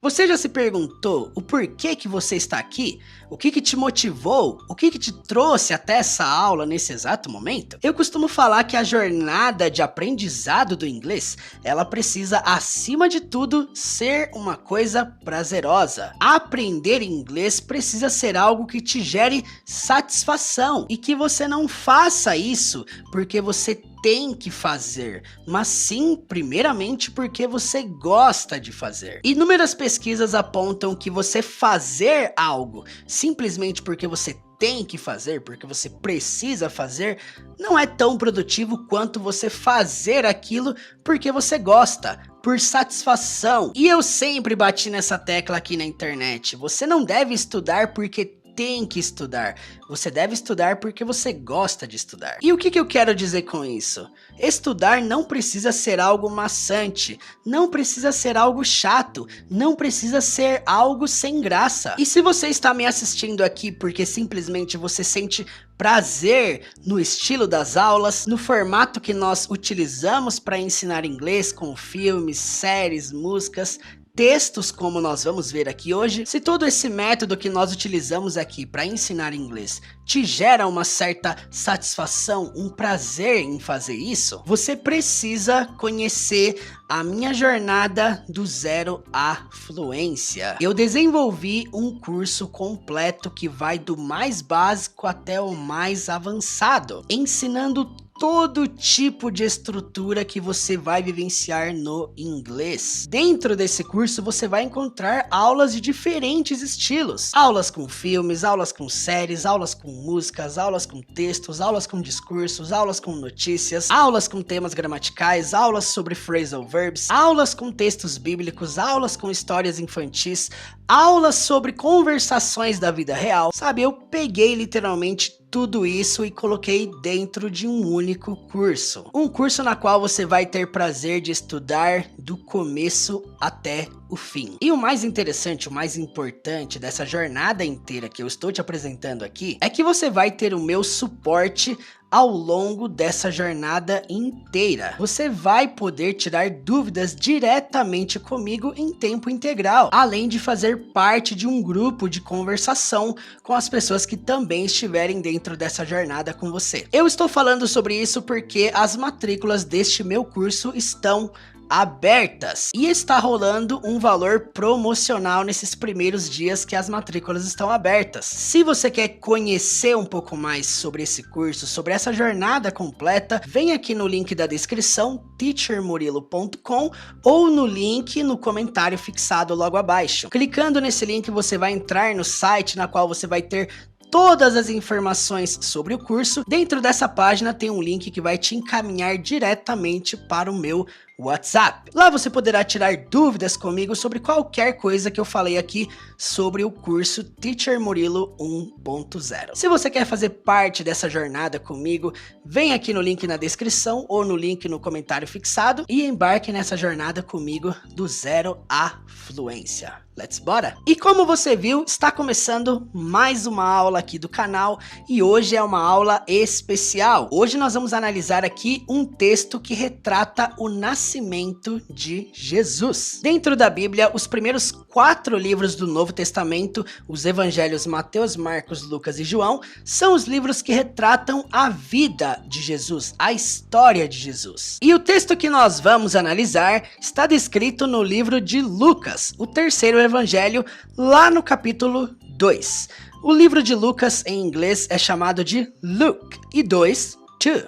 Você já se perguntou o porquê que você está aqui? O que te motivou? O que te trouxe até essa aula nesse exato momento? Eu costumo falar que a jornada de aprendizado do inglês, ela precisa, acima de tudo, ser uma coisa prazerosa. Aprender inglês precisa ser algo que te gere satisfação e que você não faça isso porque você tem que fazer, mas sim, primeiramente, porque você gosta de fazer. Inúmeras pesquisas apontam que você fazer algo simplesmente porque você tem que fazer, porque você precisa fazer, não é tão produtivo quanto você fazer aquilo porque você gosta, por satisfação. E eu sempre bati nessa tecla aqui na internet. Você não deve estudar porque tem que estudar. Você deve estudar porque você gosta de estudar. E o que eu quero dizer com isso? Estudar não precisa ser algo maçante, não precisa ser algo chato, não precisa ser algo sem graça. E se você está me assistindo aqui porque simplesmente você sente prazer no estilo das aulas, no formato que nós utilizamos para ensinar inglês, com filmes, séries, músicas, textos, como nós vamos ver aqui hoje, se todo esse método que nós utilizamos aqui para ensinar inglês te gera uma certa satisfação, um prazer em fazer isso, você precisa conhecer a minha jornada do zero à fluência. Eu desenvolvi um curso completo que vai do mais básico até o mais avançado, ensinando todo tipo de estrutura que você vai vivenciar no inglês. Dentro desse curso você vai encontrar aulas de diferentes estilos. Aulas com filmes, aulas com séries, aulas com músicas, aulas com textos, aulas com discursos, aulas com notícias, aulas com temas gramaticais, aulas sobre phrasal verbs, aulas com textos bíblicos, aulas com histórias infantis, aulas sobre conversações da vida real. Sabe, eu peguei literalmente tudo isso e coloquei dentro de um único curso. Um curso na qual você vai ter prazer de estudar do começo até o fim. E o mais interessante, o mais importante dessa jornada inteira que eu estou te apresentando aqui, é que você vai ter o meu suporte ao longo dessa jornada inteira. Você vai poder tirar dúvidas diretamente comigo em tempo integral, além de fazer parte de um grupo de conversação com as pessoas que também estiverem dentro dessa jornada com você. Eu estou falando sobre isso porque as matrículas deste meu curso estão abertas e está rolando um valor promocional nesses primeiros dias que as matrículas estão abertas. Se você quer conhecer um pouco mais sobre esse curso, sobre essa jornada completa, vem aqui no link da descrição, teachermurilo.com, ou no link no comentário fixado logo abaixo. Clicando nesse link você vai entrar no site na qual você vai ter todas as informações sobre o curso. Dentro dessa página tem um link que vai te encaminhar diretamente para o meu WhatsApp. Lá você poderá tirar dúvidas comigo sobre qualquer coisa que eu falei aqui sobre o curso Teacher Murilo 1.0. Se você quer fazer parte dessa jornada comigo, vem aqui no link na descrição ou no link no comentário fixado e embarque nessa jornada comigo do zero à fluência. Let's bora? E como você viu, está começando mais uma aula aqui do canal e hoje é uma aula especial. Hoje nós vamos analisar aqui um texto que retrata o nascimento de Jesus. Dentro da Bíblia, os primeiros 4 livros do Novo Testamento, os evangelhos Mateus, Marcos, Lucas e João, são os livros que retratam a vida de Jesus, a história de Jesus. E o texto que nós vamos analisar está descrito no livro de Lucas, o terceiro evangelho, lá no capítulo 2. O livro de Lucas em inglês é chamado de Luke e 2.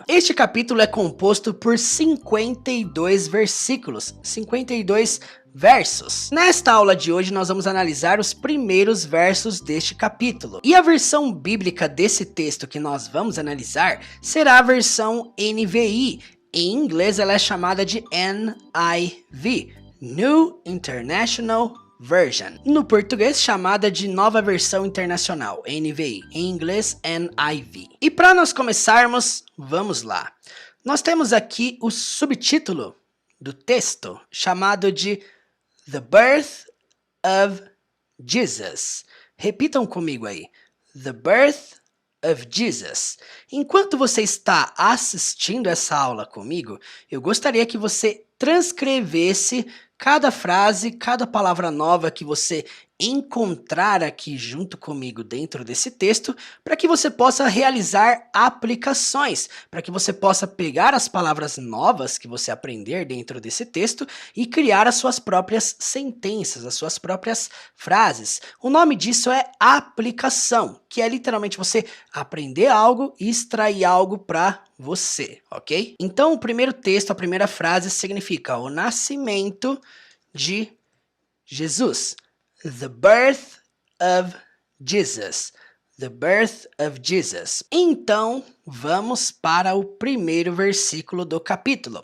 Este capítulo é composto por 52 versículos, 52 versos. Nesta aula de hoje nós vamos analisar os primeiros versos deste capítulo. E a versão bíblica desse texto que nós vamos analisar será a versão NVI. Em inglês ela é chamada de NIV, New International Version. No português, chamada de Nova Versão Internacional, NVI. Em inglês, NIV. E para nós começarmos, vamos lá. Nós temos aqui o subtítulo do texto, chamado de The Birth of Jesus. Repitam comigo aí. The Birth of Jesus. Enquanto você está assistindo essa aula comigo, eu gostaria que você transcrevesse cada frase, cada palavra nova que você encontrar aqui junto comigo dentro desse texto, para que você possa realizar aplicações, para que você possa pegar as palavras novas que você aprender dentro desse texto e criar as suas próprias sentenças, as suas próprias frases. O nome disso é aplicação, que é literalmente você aprender algo e extrair algo para você, ok? Então, o primeiro texto, a primeira frase significa o nascimento de Jesus. The birth of Jesus. The birth of Jesus. Então, vamos para o primeiro versículo do capítulo.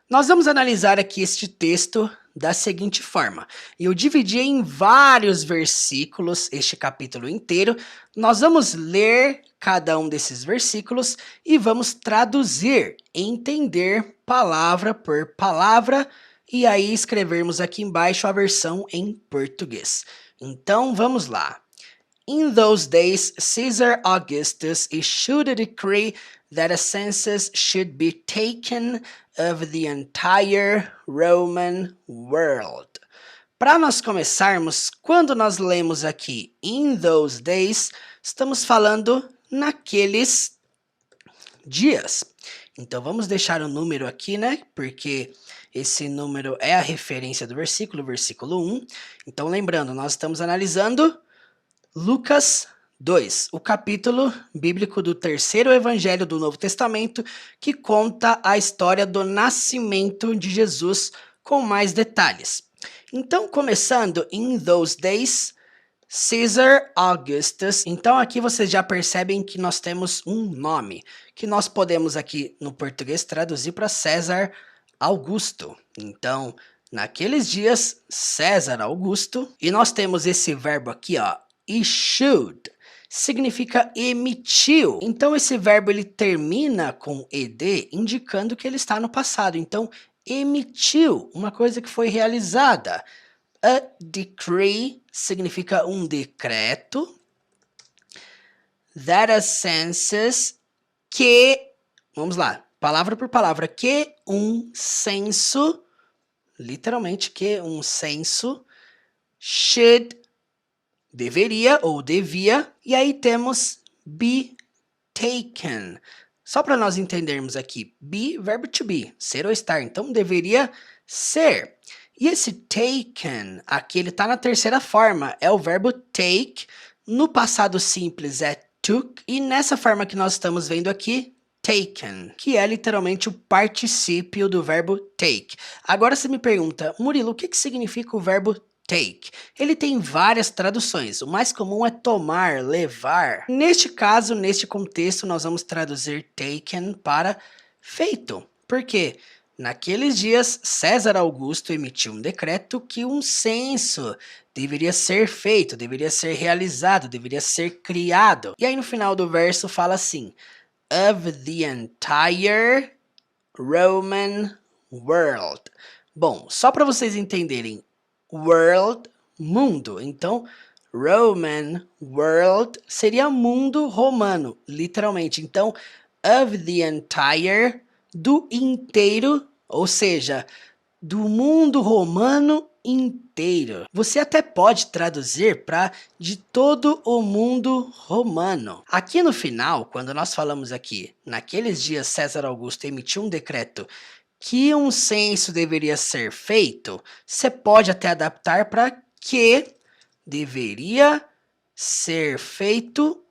Nós vamos analisar aqui este texto da seguinte forma. Eu dividi em vários versículos este capítulo inteiro. Nós vamos ler cada um desses versículos e vamos traduzir, entender palavra por palavra, e aí escrevermos aqui embaixo a versão em português. Então vamos lá. In those days, Caesar Augustus issued a decree that a census should be taken of the entire Roman world. Para nós começarmos, quando nós lemos aqui in those days, estamos falando naqueles dias. Então vamos deixar o número aqui, né? Porque esse número é a referência do versículo, versículo 1. Então lembrando, nós estamos analisando Lucas 2, o capítulo bíblico do terceiro evangelho do Novo Testamento, que conta a história do nascimento de Jesus com mais detalhes. Então, começando, in those days, Caesar Augustus. Então, aqui vocês já percebem que nós temos um nome, que nós podemos aqui no português traduzir para César Augusto. Então, naqueles dias, César Augusto, e nós temos esse verbo aqui, ó, issued, significa emitiu. Então esse verbo ele termina com ed, indicando que ele está no passado. Então emitiu, uma coisa que foi realizada. A decree significa um decreto. That a census, que, vamos lá, palavra por palavra, que um censo, literalmente que um censo, should, deveria ou devia, e aí temos be taken. Só para nós entendermos aqui, be, verbo to be, ser ou estar, então deveria ser. E esse taken, aqui ele está na terceira forma, é o verbo take, no passado simples é took, e nessa forma que nós estamos vendo aqui, taken, que é literalmente o particípio do verbo take. Agora você me pergunta, Murilo, o que significa o verbo take? Ele tem várias traduções, o mais comum é tomar, levar. Neste caso, neste contexto, nós vamos traduzir taken para feito. Por quê? Naqueles dias, César Augusto emitiu um decreto que um censo deveria ser feito, deveria ser realizado, deveria ser criado. E aí no final do verso fala assim, of the entire Roman world. Bom, só para vocês entenderem, world, mundo. Então, Roman world seria mundo romano, literalmente. Então, of the entire, do inteiro, ou seja, do mundo romano inteiro. Você até pode traduzir para de todo o mundo romano. Aqui no final, quando nós falamos aqui, naqueles dias César Augusto emitiu um decreto que um censo deveria ser feito, você pode até adaptar para que deveria ser feito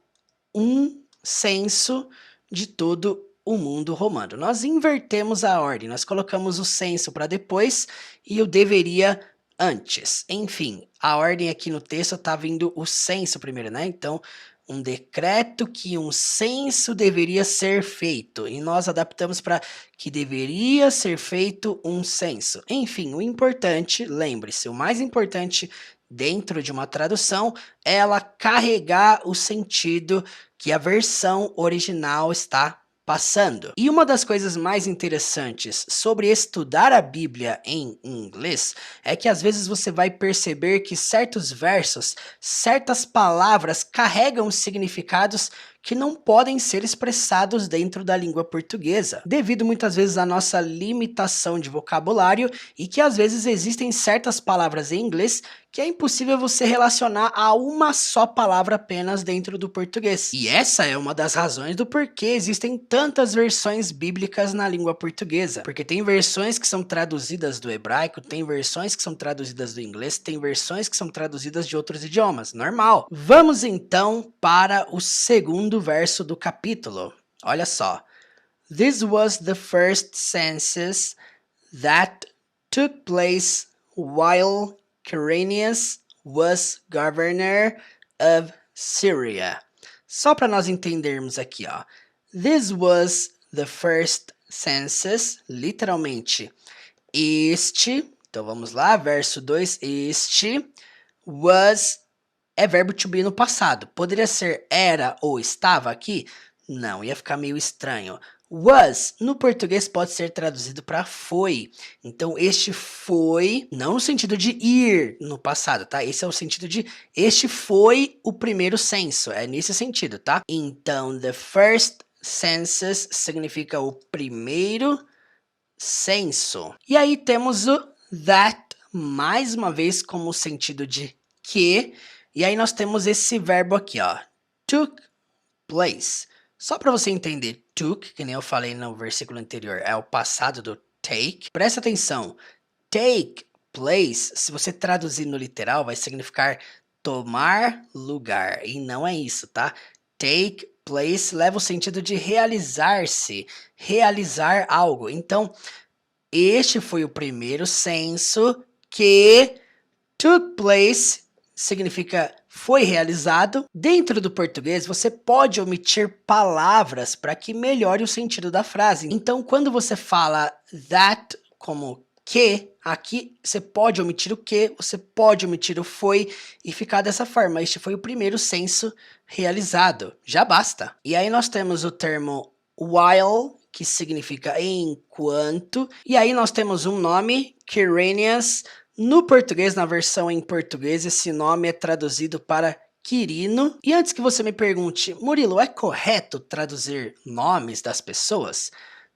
um censo de todo o mundo romano. Nós invertemos a ordem, nós colocamos o censo para depois e o deveria antes. Enfim, a ordem aqui no texto está vindo o censo primeiro, né? Então, um decreto que um censo deveria ser feito. E nós adaptamos para que deveria ser feito um censo. Enfim, o importante, lembre-se, o mais importante dentro de uma tradução é ela carregar o sentido que a versão original está passando. E uma das coisas mais interessantes sobre estudar a Bíblia em inglês é que às vezes você vai perceber que certos versos, certas palavras carregam significados que não podem ser expressados dentro da língua portuguesa, devido muitas vezes à nossa limitação de vocabulário e que às vezes existem certas palavras em inglês que é impossível você relacionar a uma só palavra apenas dentro do português. E essa é uma das razões do porquê existem tantas versões bíblicas na língua portuguesa. Porque tem versões que são traduzidas do hebraico, tem versões que são traduzidas do inglês, tem versões que são traduzidas de outros idiomas. Normal. Vamos então para o segundo verso do capítulo. Olha só. This was the first census that took place while Quirinius was governor of Syria. Só para nós entendermos aqui, ó. This was the first census, literalmente, este, então vamos lá, verso 2, este, was, é verbo to be no passado. Poderia ser era ou estava aqui? Não, ia ficar meio estranho. Was, no português, pode ser traduzido para foi. Então, este foi, não no sentido de ir no passado, tá? Esse é o sentido de este foi o primeiro censo. É nesse sentido, tá? Então, the first census significa o primeiro censo. E aí temos o that, mais uma vez, como sentido de que. E aí nós temos esse verbo aqui, ó. Took place. Só para você entender, took, que nem eu falei no versículo anterior, é o passado do take. Presta atenção, take place, se você traduzir no literal, vai significar tomar lugar, e não é isso, tá? Take place leva o sentido de realizar-se, realizar algo. Então, este foi o primeiro censo que took place significa foi realizado. Dentro do português, você pode omitir palavras para que melhore o sentido da frase. Então, quando você fala that como que, aqui você pode omitir o que, você pode omitir o foi e ficar dessa forma. Este foi o primeiro censo realizado. Já basta. E aí nós temos o termo while, que significa enquanto. E aí nós temos um nome, Quirinius. No português, na versão em português, esse nome é traduzido para Quirino. E antes que você me pergunte, Murilo, é correto traduzir nomes das pessoas?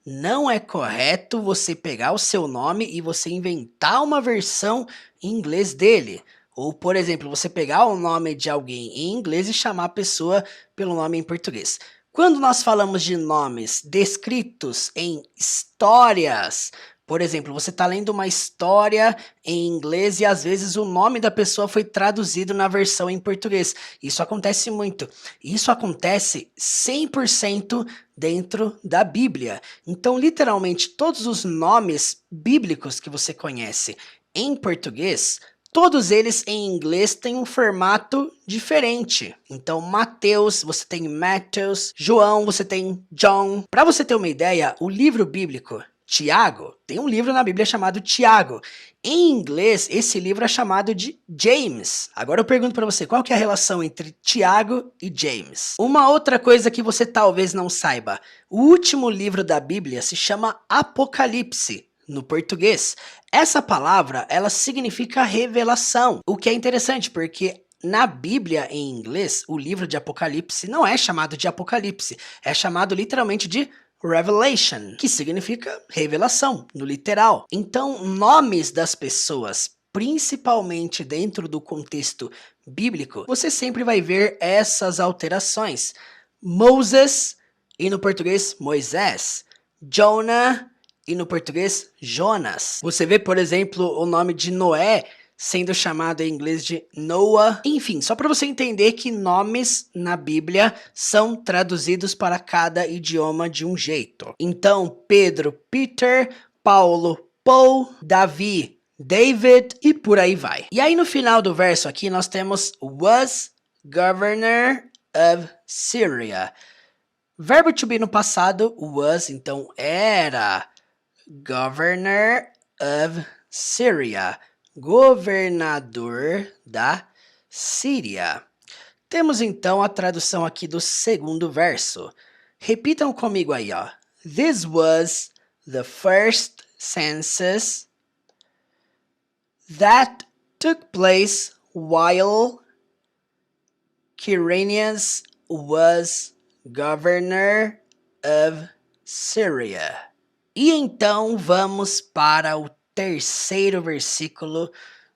Não é correto você pegar o seu nome e você inventar uma versão em inglês dele. Ou, por exemplo, você pegar o nome de alguém em inglês e chamar a pessoa pelo nome em português. Quando nós falamos de nomes descritos em histórias, por exemplo, você está lendo uma história em inglês e às vezes o nome da pessoa foi traduzido na versão em português. Isso acontece muito. Isso acontece 100% dentro da Bíblia. Então, literalmente, todos os nomes bíblicos que você conhece em português, todos eles em inglês têm um formato diferente. Então, Mateus, você tem Matthews, João, você tem John. Para você ter uma ideia, o livro bíblico Tiago, tem um livro na Bíblia chamado Tiago. Em inglês, esse livro é chamado de James. Agora eu pergunto para você, qual que é a relação entre Tiago e James? Uma outra coisa que você talvez não saiba, o último livro da Bíblia se chama Apocalipse, no português. Essa palavra, ela significa revelação, o que é interessante porque na Bíblia em inglês, o livro de Apocalipse não é chamado de Apocalipse, é chamado literalmente de Revelation, que significa revelação, no literal. Então, nomes das pessoas, principalmente dentro do contexto bíblico, você sempre vai ver essas alterações. Moses, e no português, Moisés. Jonah, e no português, Jonas. Você vê, por exemplo, o nome de Noé sendo chamado em inglês de Noah. Enfim, só para você entender que nomes na Bíblia são traduzidos para cada idioma de um jeito. Então, Pedro, Peter, Paulo, Paul, Davi, David e por aí vai. E aí no final do verso aqui nós temos was governor of Syria. Verbo to be no passado, was, então era governor of Syria. Governador da Síria. Temos então a tradução aqui do segundo verso. Repitam comigo aí, ó. This was the first census that took place while Quirinius was governor of Syria. E então vamos para o terceiro versículo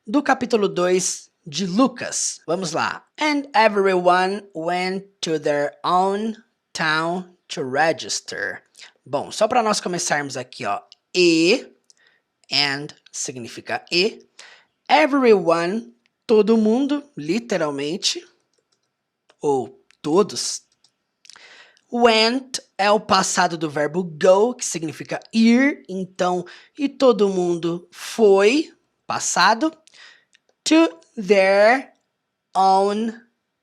do capítulo 2 de Lucas. Vamos lá. And everyone went to their own town to register. Bom, só para nós começarmos aqui, ó. And significa e. Everyone, todo mundo, literalmente, ou todos. Went é o passado do verbo go, que significa ir, então, e todo mundo foi, passado, to their own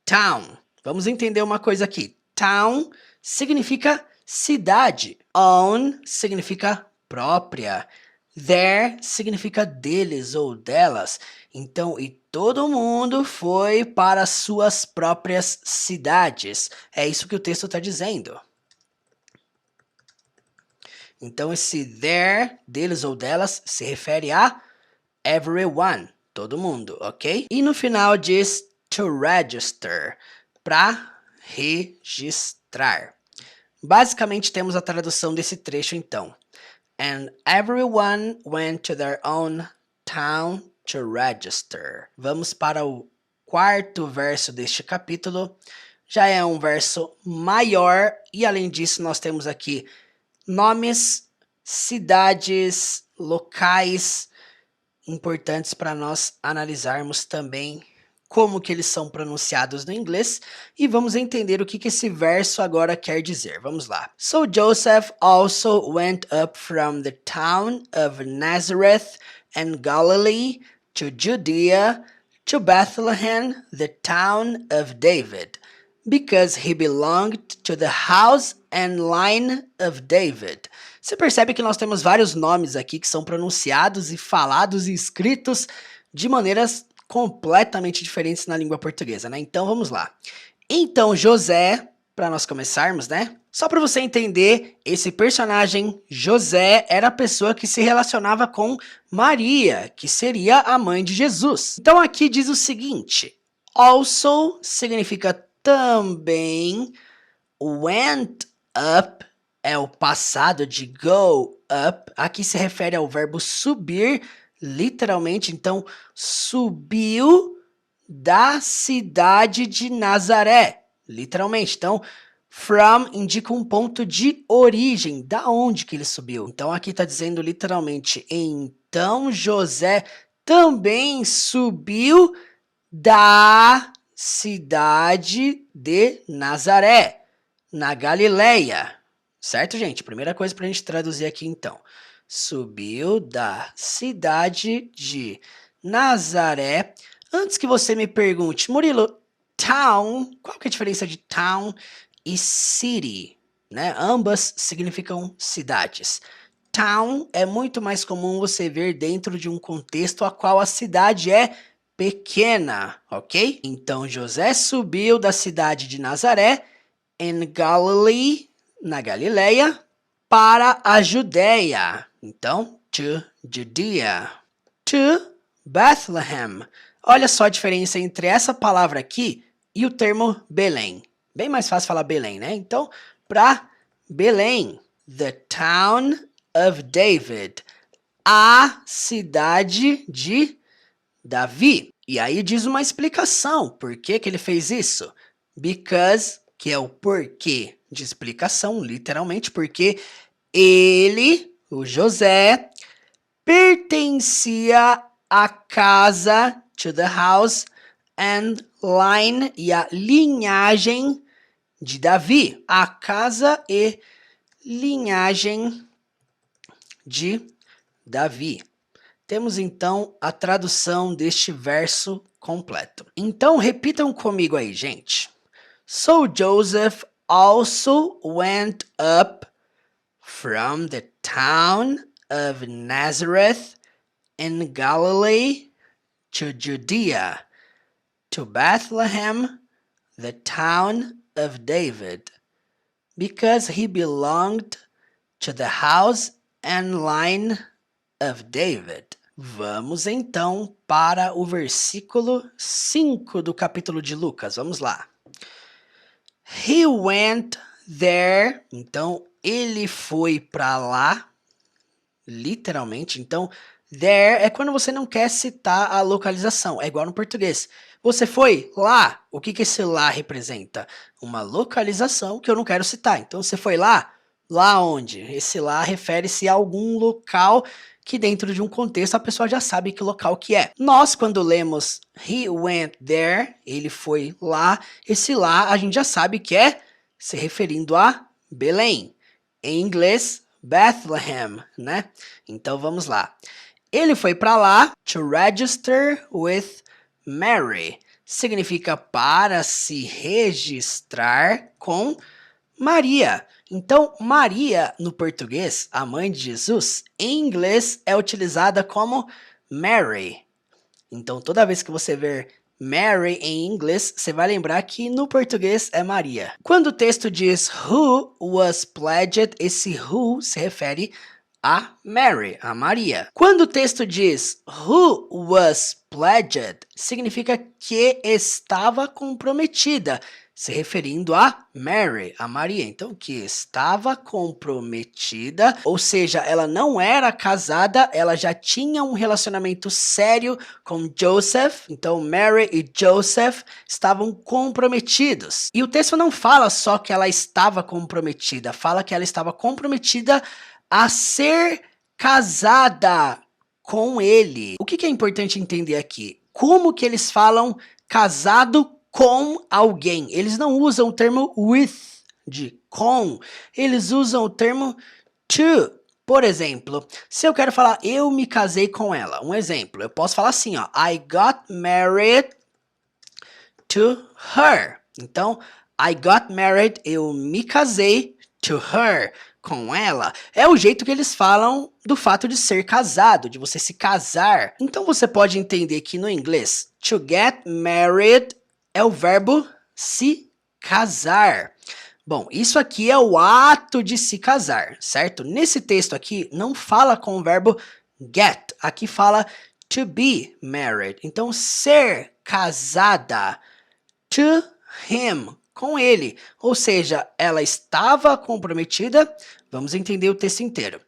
town. Vamos entender uma coisa aqui. Town significa cidade. Own significa própria. Their significa deles ou delas. Então, e todo mundo foi para suas próprias cidades. É isso que o texto está dizendo. Então, esse their, deles ou delas, se refere a everyone, todo mundo, ok? E no final diz to register, para registrar. Basicamente, temos a tradução desse trecho, então. And everyone went to their own town to register. Vamos para o quarto verso deste capítulo. Já é um verso maior e, além disso, nós temos aqui nomes, cidades, locais importantes para nós analisarmos também como que eles são pronunciados no inglês e vamos entender o que esse verso agora quer dizer. Vamos lá. So Joseph also went up from the town of Nazareth and Galilee to Judea to Bethlehem, the town of David, because he belonged to the house and line of David. Você percebe que nós temos vários nomes aqui que são pronunciados e falados e escritos de maneiras completamente diferentes na língua portuguesa, né? Então, vamos lá. Então, José, para nós começarmos, né? Só para você entender, esse personagem, José, era a pessoa que se relacionava com Maria, que seria a mãe de Jesus. Então, aqui diz o seguinte, also significa também, went up é o passado de go up, aqui se refere ao verbo subir, literalmente, então, subiu da cidade de Nazaré, literalmente. Então, from indica um ponto de origem, da onde que ele subiu. Então, aqui está dizendo literalmente, então José também subiu da cidade de Nazaré, na Galileia. Certo, gente? Primeira coisa para a gente traduzir aqui, então. Subiu da cidade de Nazaré. Antes que você me pergunte, Murilo, town, qual que é a diferença de town e city? Né? Ambas significam cidades. Town é muito mais comum você ver dentro de um contexto a qual a cidade é pequena, ok? Então, José subiu da cidade de Nazaré, em Galilee, na Galileia, para a Judéia. Então, to Judea. To Bethlehem. Olha só a diferença entre essa palavra aqui e o termo Belém. Bem mais fácil falar Belém, né? Então, para Belém. The town of David. A cidade de Davi. E aí diz uma explicação. Por que que ele fez isso? Because, que é o porquê de explicação, literalmente, porque ele, o José, pertencia à casa, to the house, and line, e a linhagem de Davi. A casa e linhagem de Davi. Temos então a tradução deste verso completo. Então repitam comigo aí, gente. So Joseph also went up from the town of Nazareth in Galilee to Judea, to Bethlehem, the town of David, because he belonged to the house and line of David. Vamos então para o versículo 5 do capítulo de Lucas. Vamos lá. He went there. Então, ele foi para lá, literalmente. Então, there é quando você não quer citar a localização. É igual no português. Você foi lá. O que esse lá representa? Uma localização que eu não quero citar. Então, você foi lá? Lá onde? Esse lá refere-se a algum local que dentro de um contexto a pessoa já sabe que local que é. Nós, quando lemos he went there, ele foi lá, esse lá a gente já sabe que é se referindo a Belém. Em inglês, Bethlehem, né? Então vamos lá. Ele foi para lá to register with Mary. Significa para se registrar com Maria. Então, Maria, no português, a mãe de Jesus, em inglês é utilizada como Mary. Então, toda vez que você ver Mary em inglês, você vai lembrar que no português é Maria. Quando o texto diz who was pledged, esse who se refere a Mary, a Maria. Quando o texto diz who was pledged, significa que estava comprometida, se referindo a Mary, a Maria. Então, que estava comprometida, ou seja, ela não era casada, ela já tinha um relacionamento sério com Joseph. Então, Mary e Joseph estavam comprometidos. E o texto não fala só que ela estava comprometida, fala que ela estava comprometida a ser casada com ele. O que é importante entender aqui? Como que eles falam casado com alguém? Eles não usam o termo with, de com. Eles usam o termo to. Por exemplo, se eu quero falar eu me casei com ela. Um exemplo, eu posso falar assim, ó. I got married to her. Então, I got married, eu me casei to her, com ela. É o jeito que eles falam do fato de ser casado, de você se casar. Então você pode entender que no inglês, to get married é o verbo se casar. Bom, isso aqui é o ato de se casar, certo? Nesse texto aqui não fala com o verbo get, aqui fala to be married. Então, ser casada, to him, com ele. Ou seja, ela estava comprometida. Vamos entender o texto inteiro.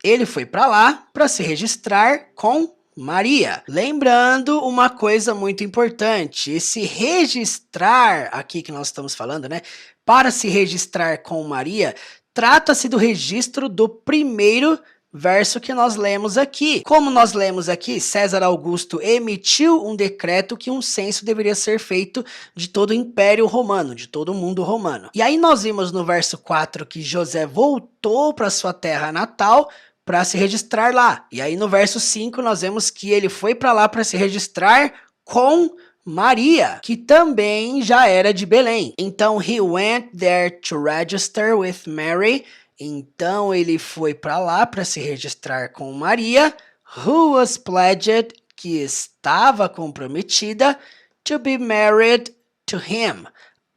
Ele foi para lá para se registrar com Maria. Lembrando uma coisa muito importante, esse registrar aqui que nós estamos falando, né? Para se registrar com Maria, trata-se do registro do primeiro verso que nós lemos aqui. Como nós lemos aqui, César Augusto emitiu um decreto que um censo deveria ser feito de todo o Império Romano, de todo o mundo romano. E aí nós vimos no verso 4 que José voltou para sua terra natal para se registrar lá. E aí no verso 5 nós vemos que ele foi para lá para se registrar com Maria, que também já era de Belém. Então, he went there to register with Mary. Então, ele foi para lá para se registrar com Maria, who was pledged, que estava comprometida, to be married to him,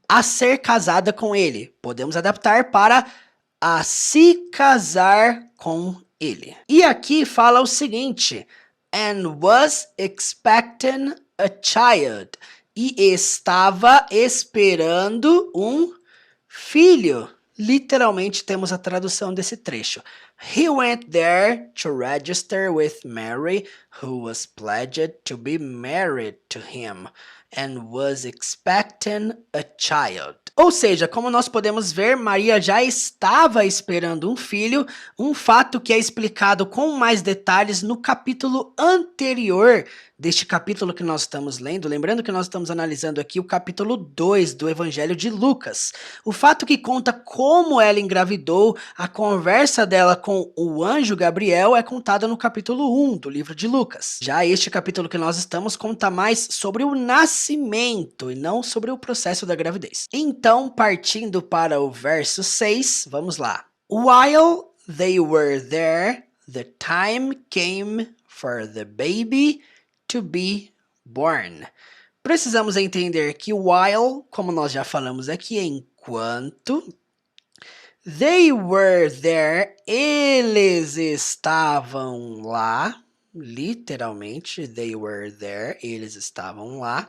a ser casada com ele. Podemos adaptar para a se casar com ele. E aqui fala o seguinte, and was expecting a child, e estava esperando um filho. Literalmente temos a tradução desse trecho. He went there to register with Mary, who was pledged to be married to him, and was expecting a child. Ou seja, como nós podemos ver, Maria já estava esperando um filho, um fato que é explicado com mais detalhes no capítulo anterior deste capítulo que nós estamos lendo. Lembrando que nós estamos analisando aqui o capítulo 2 do Evangelho de Lucas. O fato que conta como ela engravidou, a conversa dela com o anjo Gabriel é contada no capítulo 1 do livro de Lucas. Já este capítulo que nós estamos conta mais sobre o nascimento e não sobre o processo da gravidez. Então, partindo para o verso 6, vamos lá. While they were there, the time came for the baby to be born. Precisamos entender que while, como nós já falamos aqui, é enquanto. They were there, eles estavam lá. Literalmente, they were there, eles estavam lá.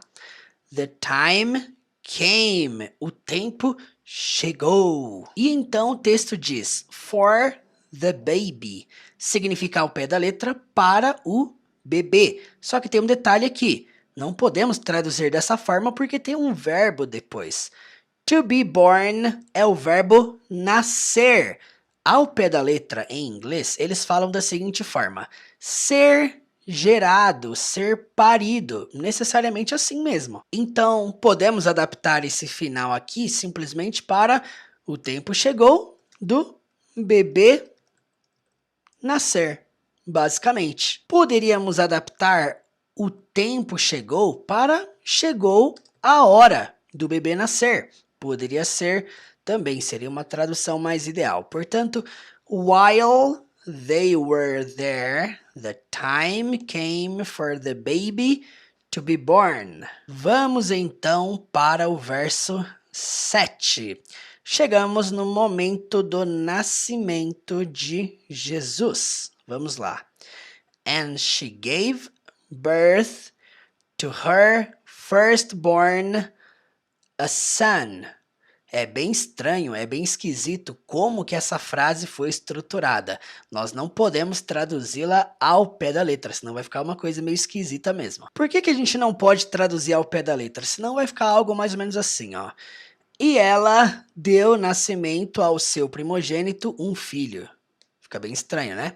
The time came, o tempo chegou. E então o texto diz, for the baby, significa ao pé da letra para o bebê. Só que tem um detalhe aqui, não podemos traduzir dessa forma porque tem um verbo depois. To be born é o verbo nascer. Ao pé da letra em inglês, eles falam da seguinte forma, ser gerado, ser parido, necessariamente assim mesmo. Então, podemos adaptar esse final aqui simplesmente para o tempo chegou do bebê nascer, basicamente. Poderíamos adaptar o tempo chegou para chegou a hora do bebê nascer. Poderia ser também, seria uma tradução mais ideal. Portanto, while they were there, the time came for the baby to be born. Vamos então para o verso 7. Chegamos no momento do nascimento de Jesus. Vamos lá. And she gave birth to her firstborn, a son. É bem estranho, é bem esquisito como que essa frase foi estruturada. Nós não podemos traduzi-la ao pé da letra, senão vai ficar uma coisa meio esquisita mesmo. Por que que a gente não pode traduzir ao pé da letra? Senão vai ficar algo mais ou menos assim, ó. E ela deu nascimento ao seu primogênito, um filho. Fica bem estranho, né?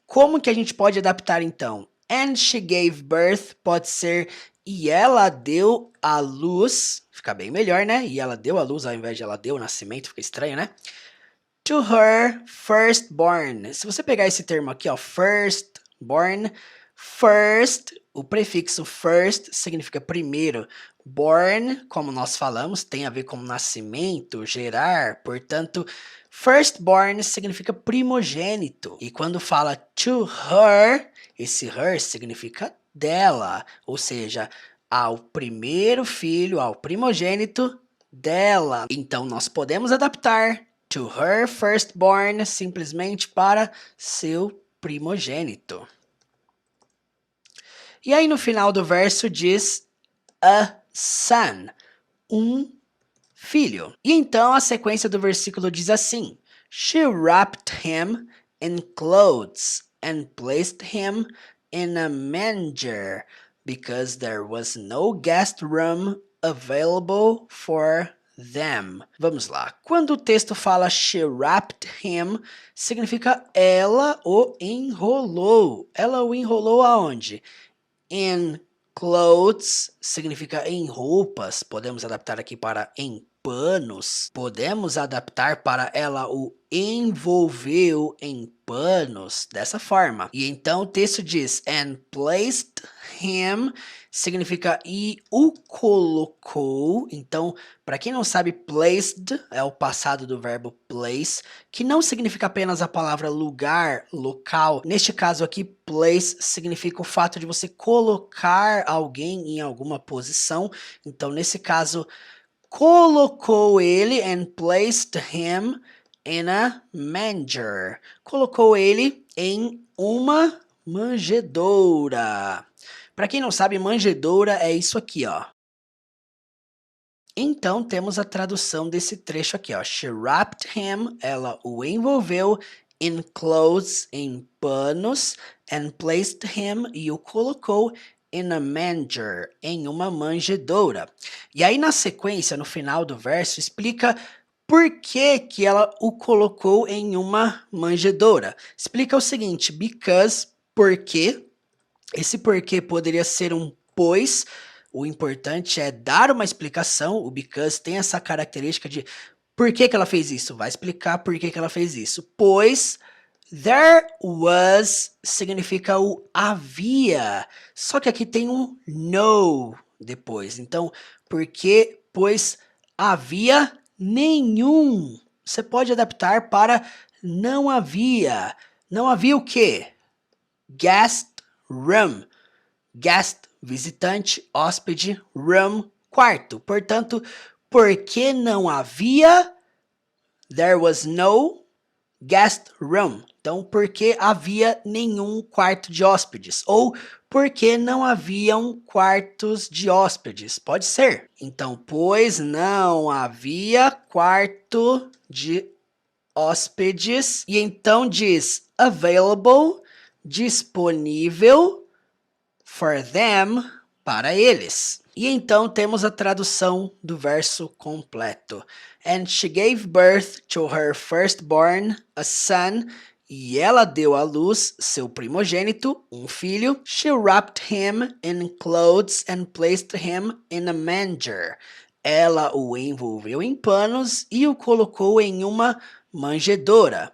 Como que a gente pode adaptar então? And she gave birth pode ser e ela deu à luz, fica bem melhor, né? E ela deu à luz ao invés de ela deu o nascimento, fica estranho, né? To her firstborn. Se você pegar esse termo aqui, ó, firstborn, first, o prefixo first significa primeiro. Born, como nós falamos, tem a ver com nascimento, gerar, portanto, firstborn significa primogênito. E quando fala to her, esse her significa dela, ou seja, ao primeiro filho, ao primogênito dela. Então, nós podemos adaptar to her firstborn simplesmente para seu primogênito. E aí no final do verso diz a son, um filho. E então a sequência do versículo diz assim, she wrapped him in clothes and placed him in a manger because there was no guest room available for them. Vamos lá. Quando o texto fala she wrapped him, significa ela o enrolou. Ela o enrolou aonde? In clothes significa em roupas. Podemos adaptar aqui para em panos. Podemos adaptar para ela o envolveu em panos dessa forma. E então o texto diz and placed him significa e o colocou. Então, para quem não sabe, placed é o passado do verbo place, que não significa apenas a palavra lugar, local. Neste caso aqui, place significa o fato de você colocar alguém em alguma posição. Então, nesse caso, colocou ele and placed him in a manger. Colocou ele em uma manjedoura. Para quem não sabe, manjedoura é isso aqui, ó. Então, temos a tradução desse trecho aqui, ó. She wrapped him, ela o envolveu, in clothes, em panos, and placed him, e o colocou in a manger, em uma manjedoura. E aí, na sequência, no final do verso, explica por que que ela o colocou em uma manjedoura. Explica o seguinte, because, porque, esse porquê poderia ser um pois, o importante é dar uma explicação, o because tem essa característica de por que que ela fez isso, vai explicar por que que ela fez isso. Pois, there was significa o havia, só que aqui tem um no depois. Então, porque, pois havia nenhum. Você pode adaptar para não havia. Não havia o quê? Guest room. Guest, visitante, hóspede, room, quarto. Portanto, porque não havia, there was no guest room. Então, porque havia nenhum quarto de hóspedes. Ou porque não haviam quartos de hóspedes. Pode ser. Então, pois não havia quarto de hóspedes. E então diz available, disponível, for them, para eles. E então temos a tradução do verso completo. And she gave birth to her firstborn, a son. E ela deu à luz seu primogênito, um filho. She wrapped him in clothes and placed him in a manger. Ela o envolveu em panos e o colocou em uma manjedoura.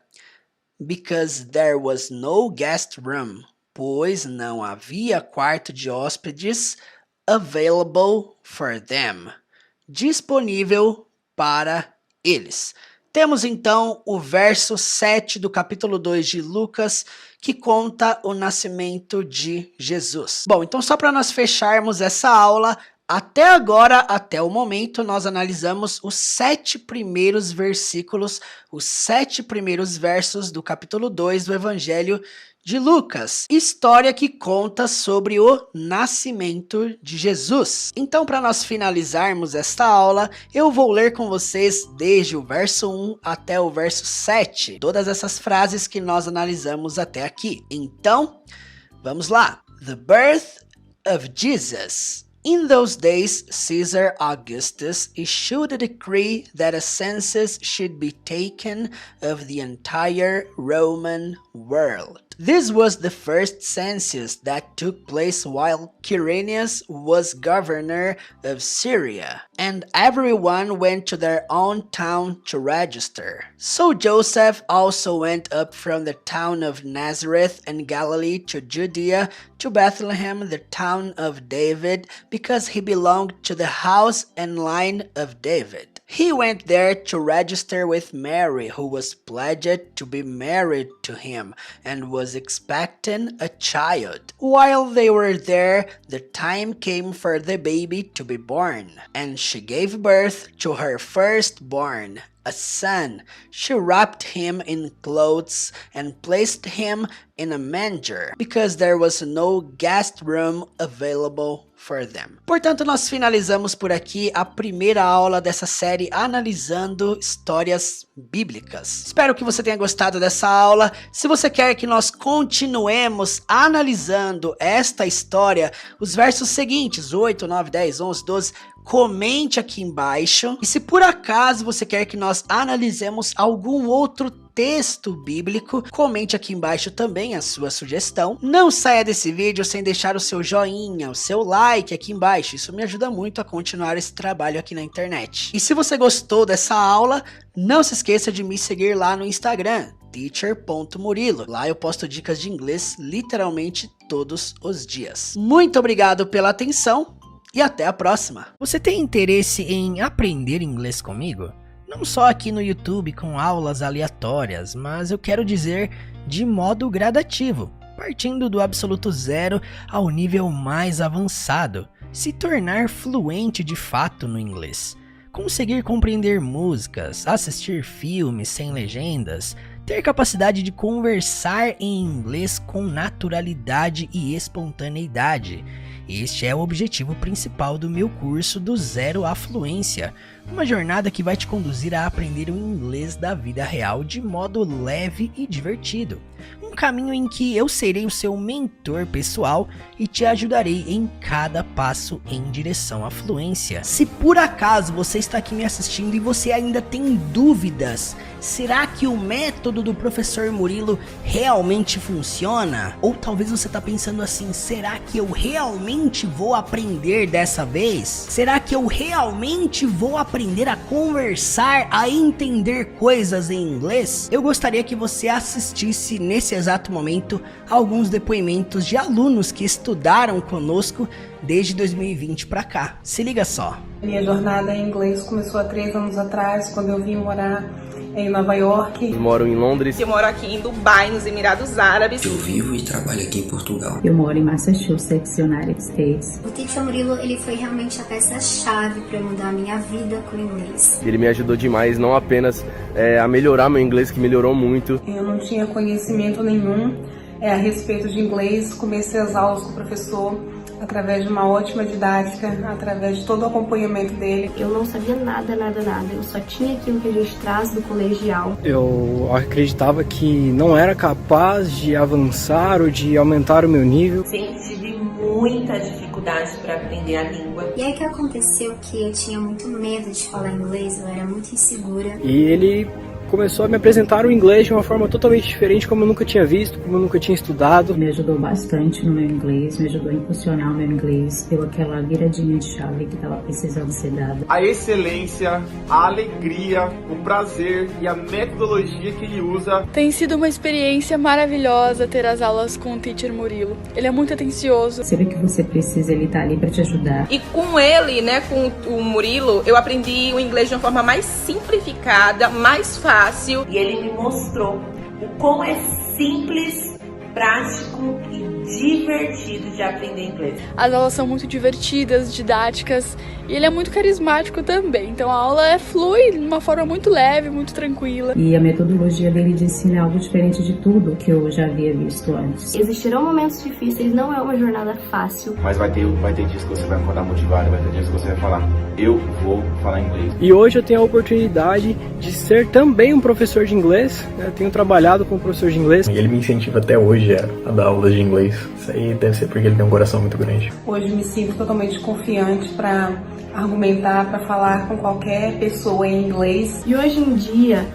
Because there was no guest room. Pois não havia quarto de hóspedes available for them. Disponível para eles. Temos então o verso 7 do capítulo 2 de Lucas, que conta o nascimento de Jesus. Bom, então só para nós fecharmos essa aula, até agora, até o momento, nós analisamos os 7 primeiros versículos, os 7 primeiros versos do capítulo 2 do Evangelho de Lucas, história que conta sobre o nascimento de Jesus. Então, para nós finalizarmos esta aula, eu vou ler com vocês desde o verso 1 até o verso 7, todas essas frases que nós analisamos até aqui. Então, vamos lá. The birth of Jesus. In those days, Caesar Augustus issued a decree that a census should be taken of the entire Roman world. This was the first census that took place while Quirinius was governor of Syria, and everyone went to their own town to register. So Joseph also went up from the town of Nazareth in Galilee to Judea, to Bethlehem, the town of David, because he belonged to the house and line of David. He went there to register with Mary, who was pledged to be married to him and was expecting a child. While they were there, the time came for the baby to be born, and she gave birth to her firstborn, a son. She wrapped him in clothes and placed him in a manger, because there was no guest room available for them. Portanto, nós finalizamos por aqui a primeira aula dessa série analisando histórias bíblicas. Espero que você tenha gostado dessa aula. Se você quer que nós continuemos analisando esta história, os versos seguintes, 8, 9, 10, 11, 12, comente aqui embaixo. E se por acaso você quer que nós analisemos algum outro texto bíblico, comente aqui embaixo também a sua sugestão. Não saia desse vídeo sem deixar o seu joinha, o seu like aqui embaixo. Isso me ajuda muito a continuar esse trabalho aqui na internet. E se você gostou dessa aula, não se esqueça de me seguir lá no Instagram, teacher.murilo. Lá eu posto dicas de inglês literalmente todos os dias. Muito obrigado pela atenção e até a próxima. Você tem interesse em aprender inglês comigo? Não só aqui no YouTube com aulas aleatórias, mas eu quero dizer de modo gradativo, partindo do absoluto zero ao nível mais avançado, se tornar fluente de fato no inglês, conseguir compreender músicas, assistir filmes sem legendas, ter capacidade de conversar em inglês com naturalidade e espontaneidade. Este é o objetivo principal do meu curso do Zero à Fluência, uma jornada que vai te conduzir a aprender o inglês da vida real de modo leve e divertido. Um caminho em que eu serei o seu mentor pessoal e te ajudarei em cada passo em direção à fluência. Se por acaso você está aqui me assistindo e você ainda tem dúvidas, será que o método do professor Murilo realmente funciona? Ou talvez você está pensando assim, será que eu realmente vou aprender dessa vez? Será que eu realmente vou aprender a conversar, a entender coisas em inglês? Eu gostaria que você assistisse nesse exato momento alguns depoimentos de alunos que estudaram conosco desde 2020 para cá. Se liga só. Minha jornada em inglês começou há 3 anos atrás, quando eu vim morar em Nova York. Eu moro em Londres. Eu moro aqui em Dubai, nos Emirados Árabes. Eu vivo e trabalho aqui em Portugal. Eu moro em Massachusetts, United States. O Teacher Murilo, ele foi realmente a peça-chave para mudar a minha vida com o inglês. Ele me ajudou demais, não apenas a melhorar meu inglês, que melhorou muito. Eu não tinha conhecimento nenhum a respeito de inglês. Comecei as aulas com o professor através de uma ótima didática, através de todo o acompanhamento dele. Eu não sabia nada. Eu só tinha aquilo que a gente traz do colegial. Eu acreditava que não era capaz de avançar ou de aumentar o meu nível. Sempre tive muita dificuldade para aprender a língua. E aí que aconteceu que eu tinha muito medo de falar inglês, eu era muito insegura. E ele começou a me apresentar o inglês de uma forma totalmente diferente, como eu nunca tinha visto, como eu nunca tinha estudado. Me ajudou bastante no meu inglês, me ajudou a impulsionar o meu inglês, deu aquela viradinha de chave que estava precisando ser dada. A excelência, a alegria, o prazer e a metodologia que ele usa. Tem sido uma experiência maravilhosa ter as aulas com o Teacher Murilo. Ele é muito atencioso. Você vê que você precisa, ele tá ali para te ajudar. E com ele, né, com o Murilo, eu aprendi o inglês de uma forma mais simplificada, mais fácil. E ele me mostrou o quão é simples, prático e divertido de aprender inglês. As aulas são muito divertidas, didáticas, e ele é muito carismático também. Então a aula flui de uma forma muito leve, muito tranquila. E a metodologia dele de ensino é algo diferente de tudo que eu já havia visto antes. Existirão momentos difíceis, não é uma jornada fácil. Mas vai ter dias que você vai acordar motivado, vai ter dias que você vai falar, eu vou falar inglês. E hoje eu tenho a oportunidade de ser também um professor de inglês, né? Eu tenho trabalhado como professor de inglês. E ele me incentiva até hoje a dar aulas de inglês. Isso aí deve ser porque ele tem um coração muito grande. Hoje me sinto totalmente confiante para argumentar, para falar com qualquer pessoa em inglês. E hoje em dia,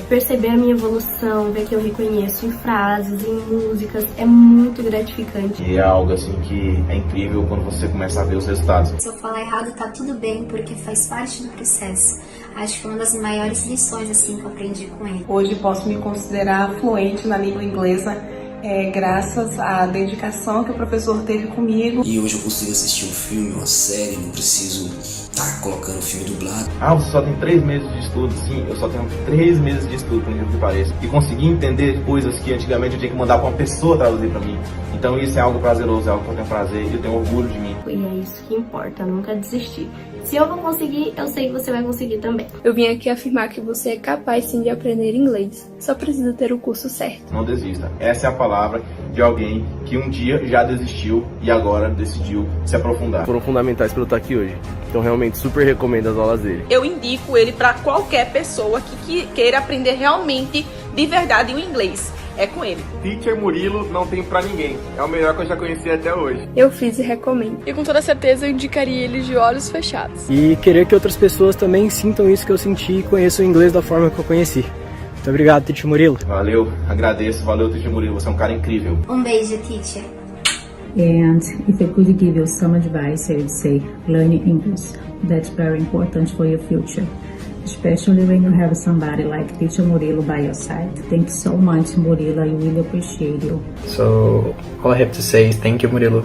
perceber a minha evolução, ver que eu reconheço em frases, em músicas, é muito gratificante. E é algo assim que é incrível quando você começa a ver os resultados. Se eu falar errado, tá tudo bem, porque faz parte do processo. Acho que foi uma das maiores lições assim que eu aprendi com ele. Hoje posso me considerar fluente na língua inglesa, graças à dedicação que o professor teve comigo. E hoje eu consigo assistir um filme, uma série, não preciso estar colocando o filme dublado. Ah, você só tem 3 meses de estudo? Sim, eu só tenho 3 meses de estudo, por incrível que pareça. E consegui entender coisas que antigamente eu tinha que mandar para uma pessoa traduzir para mim. Então isso é algo prazeroso, é algo que eu tenho prazer e eu tenho orgulho de mim. E é isso que importa, nunca desistir. Se eu vou conseguir, eu sei que você vai conseguir também. Eu vim aqui afirmar que você é capaz sim de aprender inglês. Só precisa ter o curso certo. Não desista. Essa é a palavra de alguém que um dia já desistiu e agora decidiu se aprofundar. Foram fundamentais para eu estar aqui hoje. Então realmente super recomendo as aulas dele. Eu indico ele para qualquer pessoa que queira aprender realmente de verdade o inglês. É com ele. Teacher Murilo não tem pra ninguém. É o melhor que eu já conheci até hoje. Eu fiz e recomendo. E com toda certeza eu indicaria ele de olhos fechados. E querer que outras pessoas também sintam isso que eu senti e conheçam o inglês da forma que eu conheci. Muito obrigado, Teacher Murilo. Valeu, agradeço. Valeu, Teacher Murilo. Você é um cara incrível. Um beijo, teacher. And if I could give you some advice, I would say learn English. That's very important for your future. Especially when you have somebody like Teacher Murilo by your side. Thank you so much, Murilo. I really appreciate you. So, all I have to say is thank you, Murilo.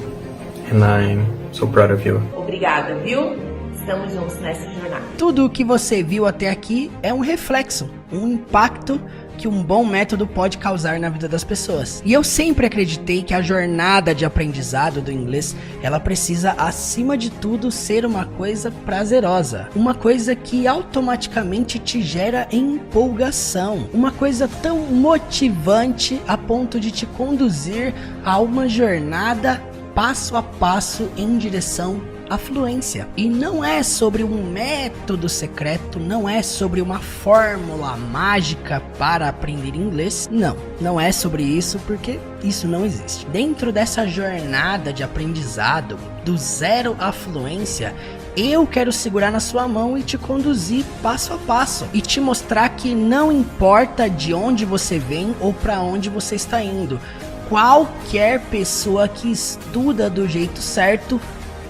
And I'm so proud of you. Obrigada, viu? Estamos juntos nessa jornada. Tudo o que você viu até aqui é um reflexo, um impacto que um bom método pode causar na vida das pessoas. E eu sempre acreditei que a jornada de aprendizado do inglês, ela precisa, acima de tudo, ser uma coisa prazerosa. Uma coisa que automaticamente te gera empolgação. Uma coisa tão motivante a ponto de te conduzir a uma jornada passo a passo em direção à fluência. E não é sobre um método secreto, não é sobre uma fórmula mágica para aprender inglês. Não é sobre isso, porque isso não existe. Dentro dessa jornada de aprendizado, do zero à fluência, eu quero segurar na sua mão e te conduzir passo a passo e te mostrar que não importa de onde você vem ou para onde você está indo, qualquer pessoa que estuda do jeito certo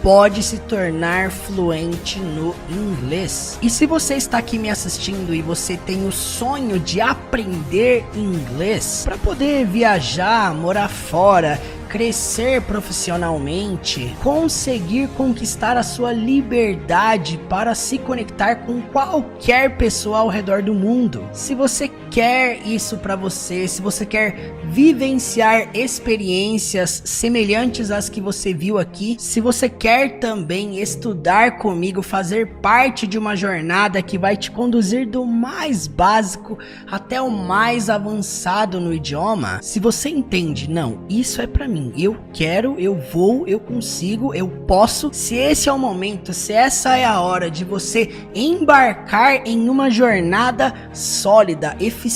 pode se tornar fluente no inglês. E se você está aqui me assistindo e você tem o sonho de aprender inglês para poder viajar, morar fora, crescer profissionalmente, conseguir conquistar a sua liberdade para se conectar com qualquer pessoa ao redor do mundo. Se você quer isso pra você, se você quer vivenciar experiências semelhantes às que você viu aqui, se você quer também estudar comigo, fazer parte de uma jornada que vai te conduzir do mais básico até o mais avançado no idioma, se você entende, não, isso é pra mim, eu quero, eu vou, eu consigo, eu posso, se esse é o momento, se essa é a hora de você embarcar em uma jornada sólida, eficiente,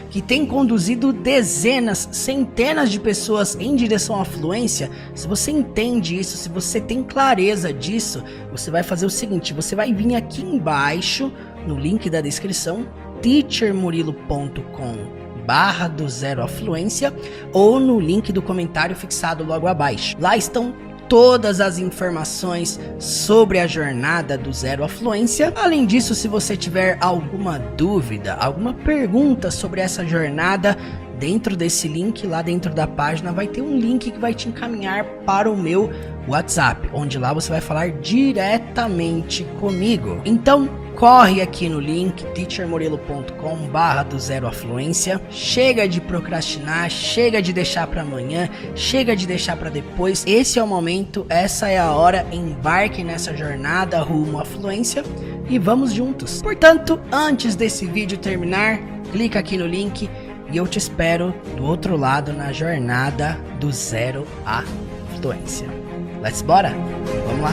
que tem conduzido dezenas, centenas de pessoas em direção à fluência, se você entende isso, se você tem clareza disso, você vai fazer o seguinte, você vai vir aqui embaixo, no link da descrição, teachermurilo.com/do zero à fluência, ou no link do comentário fixado logo abaixo. Lá estão todas as informações sobre a jornada do zero à fluência. Além disso, se você tiver alguma dúvida, alguma pergunta sobre essa jornada, dentro desse link, lá dentro da página, vai ter um link que vai te encaminhar para o meu WhatsApp, onde lá você vai falar diretamente comigo. Então, corre aqui no link teachermurilo.com/do zero à fluência. Chega de procrastinar, chega de deixar para amanhã, chega de deixar para depois. Esse é o momento, essa é a hora, embarque nessa jornada rumo à fluência e vamos juntos. Portanto, antes desse vídeo terminar, clica aqui no link e eu te espero do outro lado na jornada do zero à fluência. Let's bora? Vamos lá!